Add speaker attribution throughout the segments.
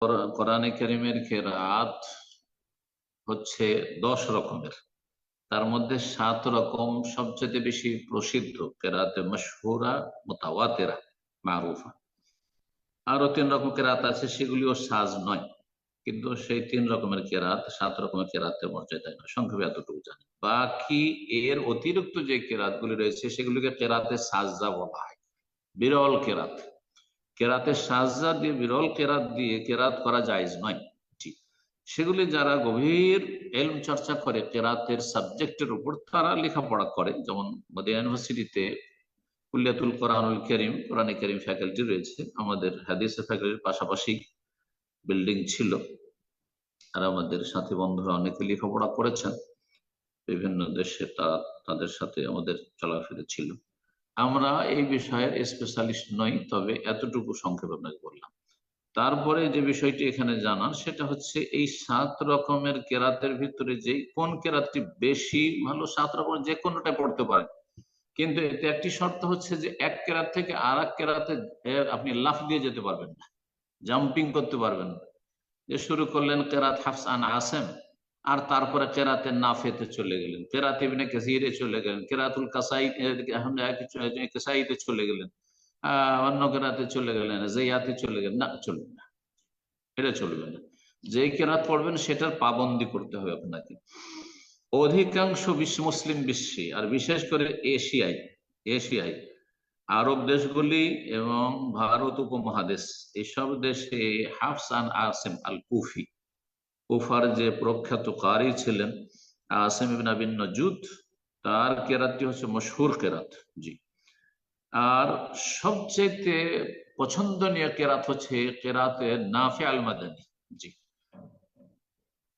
Speaker 1: কোরআনে কারিমের কেরাত হচ্ছে 10 রকমের। তার মধ্যে 7 রকম সবচেয়ে বেশি প্রসিদ্ধ কেরাতে মশহুরা, মুতাওয়াতিরা, মারুফা। আরো 3 রকম কেরাত আছে, সেগুলিও সাজ নয়, কিন্তু সেই 3 রকমের কেরাত 7 রকমের কেরাতের মর্যাদায় নয়। সংক্ষেপে এতটুকু জানি। বাকি এর অতিরিক্ত যে কেরাত গুলি রয়েছে সেগুলিকে কেরাতে সাজা বলা হয়। বিরল কেরাত, কেরাতে সাজা দিয়ে, বিরল কেরাত দিয়ে কেরাত করা জায়েজ নয়। ঠিক, সেগুলি যারা গভীর এলম চর্চা করে কেরাতের সাবজেক্টের উপর, তারা লেখাপড়া করে। যেমন মদিনা ইউনিভার্সিটিতে কুল্লিয়াতুল কোরআনুল কারীম, কোরআনে কারীম ফ্যাকাল্টি রয়েছে। আমাদের হাদিসের ফ্যাকাল্টির পাশাপাশি বিল্ডিং ছিল। আর আমাদের সাথী বন্ধুরা অনেকে লেখাপড়া করেছেন বিভিন্ন দেশে, তাদের সাথে আমাদের চলাফেরা ছিল। আমরা এই বিষয়ের স্পেশালিস্ট নই, তবে এতটুকু সংক্ষেপে আপনাকে বললাম। তারপরে যে বিষয়টি এখানে জানার, সেটা হচ্ছে এই 7 রকমের কেরাতের ভিতরে যে কোন কেরাতটি বেশি ভালো। 7 রকমের যে কোনোটা পড়তে পারেন, কিন্তু এতে একটি শর্ত হচ্ছে যে এক কেরাত থেকে আর এক কেরাতে আপনি লাফ দিয়ে যেতে পারবেন না, জাম্পিং করতে পারবেন না। যে শুরু করলেন কেরাত হাফস আন আসেম, আর তারপরে কেরাতে নাফেতে চলে গেলেন, কেরাত ইবনে কাসিরে চলে গেলেন, কেরাতুল কাসাইতে চলে গেলেন, অন্য কেরাতে চলে গেলেন, জাইয়াতে চলে গেলেন, না, চলবে না, এটা চলবে না। যে কেরাত পড়বেন সেটার পাবন্দি করতে হবে আপনাকে। অধিকাংশ মুসলিম বিশ্বে, আর বিশেষ করে এশিয়ায় আরব দেশগুলি এবং ভারত উপমহাদেশ, এসব দেশে হাফস আন আসিম আল কুফি, কুফার যে প্রখ্যাত কারি ছিলেন আসিম ইবনে আবি নজুদ, তার কেরাতটি হচ্ছে মশহুর কেরাত। জি। আর সবচেয়ে পছন্দনীয় কেরাত হচ্ছে কেরাতে নাফি আল মাদানী। জি।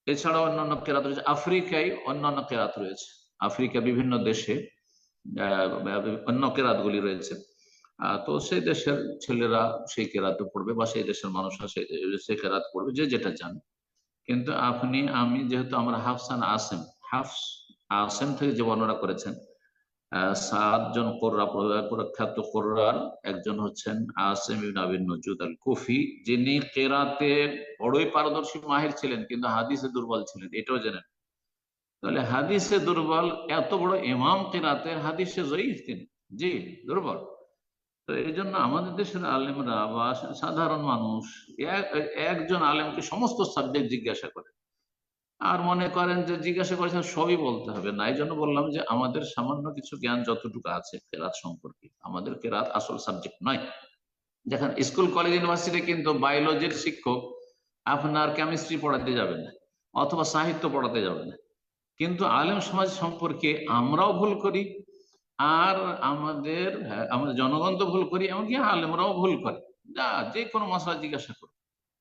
Speaker 1: এছাড়াও অন্যান্য কেরাত রয়েছে, আফ্রিকায় অন্যান্য কেরাত রয়েছে, আফ্রিকা বিভিন্ন দেশে অন্য কেরাত গুলি রয়েছে। তো সেই দেশের ছেলেরা সেই কেরাতে পড়বে, বা সেই দেশের মানুষরা সেই কেরাত পড়বে, যে যেটা জানে। কিন্তু আমি যেহেতু আমরা হাফসান আসেম, হাফস আসেম থেকে যে বর্ণনা করেছেন, 7 জন কোররা, প্রখ্যাত কোররার একজন হচ্ছেন আসিম ইবনে আবি নজুদ আল কুফি, যিনি কেরাতে বড়ই পারদর্শী মাহির ছিলেন, কিন্তু হাদিসে দুর্বল ছিলেন, এটাও জানেন। তাহলে হাদিসে দুর্বল, এত বড় ইমাম কেরাতে, হাদিসে জয়ীফ তিনি, জি, দুর্বল। তো এই জন্য আমাদের দেশের আলেমরা বা সাধারণ মানুষ একজন আলেমকে সমস্ত সাবজেক্ট জিজ্ঞাসা করে, আর মনে করেন যে জিজ্ঞাসা করেছেন সবই বলতে হবে না। এই জন্য বললাম যে আমাদের সামান্য কিছু জ্ঞান যতটুকু আছে কেরাত সম্পর্কে, আমাদের কেরাত আসল সাবজেক্ট নয়। দেখেন, স্কুল কলেজ ইউনিভার্সিটি কিন্তু বায়োলজির শিক্ষক আপনার কেমিস্ট্রি পড়াতে যাবে না, অথবা সাহিত্য পড়াতে যাবে না। কিন্তু আলেম সমাজ সম্পর্কে আমরাও ভুল করি, আর আমাদের জনগণ তো ভুল করি, এমনকি আলেমরাও ভুল করে। যে কোনো মশলা জিজ্ঞাসা করে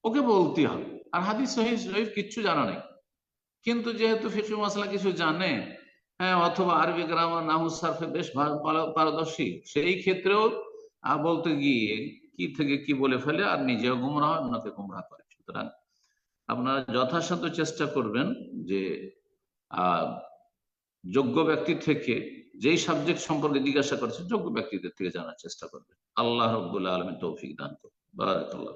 Speaker 1: ওকে বলতে হবে, আর হাদিস সহিহ জয়ীফ কিচ্ছু জানা নেই। কিন্তু যেহেতু ফিকহ মাসলা কিছু জানে, হ্যাঁ, অথবা আরবি গ্রামার নাহু সারফে বেশ পারদর্শী, সেই ক্ষেত্রেও বলতে গিয়ে কি থেকে কি বলে ফেলে, আর নিজেও গুমরাহ হয়, অন্যকে গুমরাহ করে। সুতরাং আপনারা যথাসাধ্য চেষ্টা করবেন যে আহ যোগ্য ব্যক্তি থেকে, যেই সাবজেক্ট সম্পর্কে জিজ্ঞাসা করছে, যোগ্য ব্যক্তিদের থেকে জানার চেষ্টা করবেন। আল্লাহ রাব্বুল আলামিন তৌফিক দান করুন। বারাকাল্লাহ।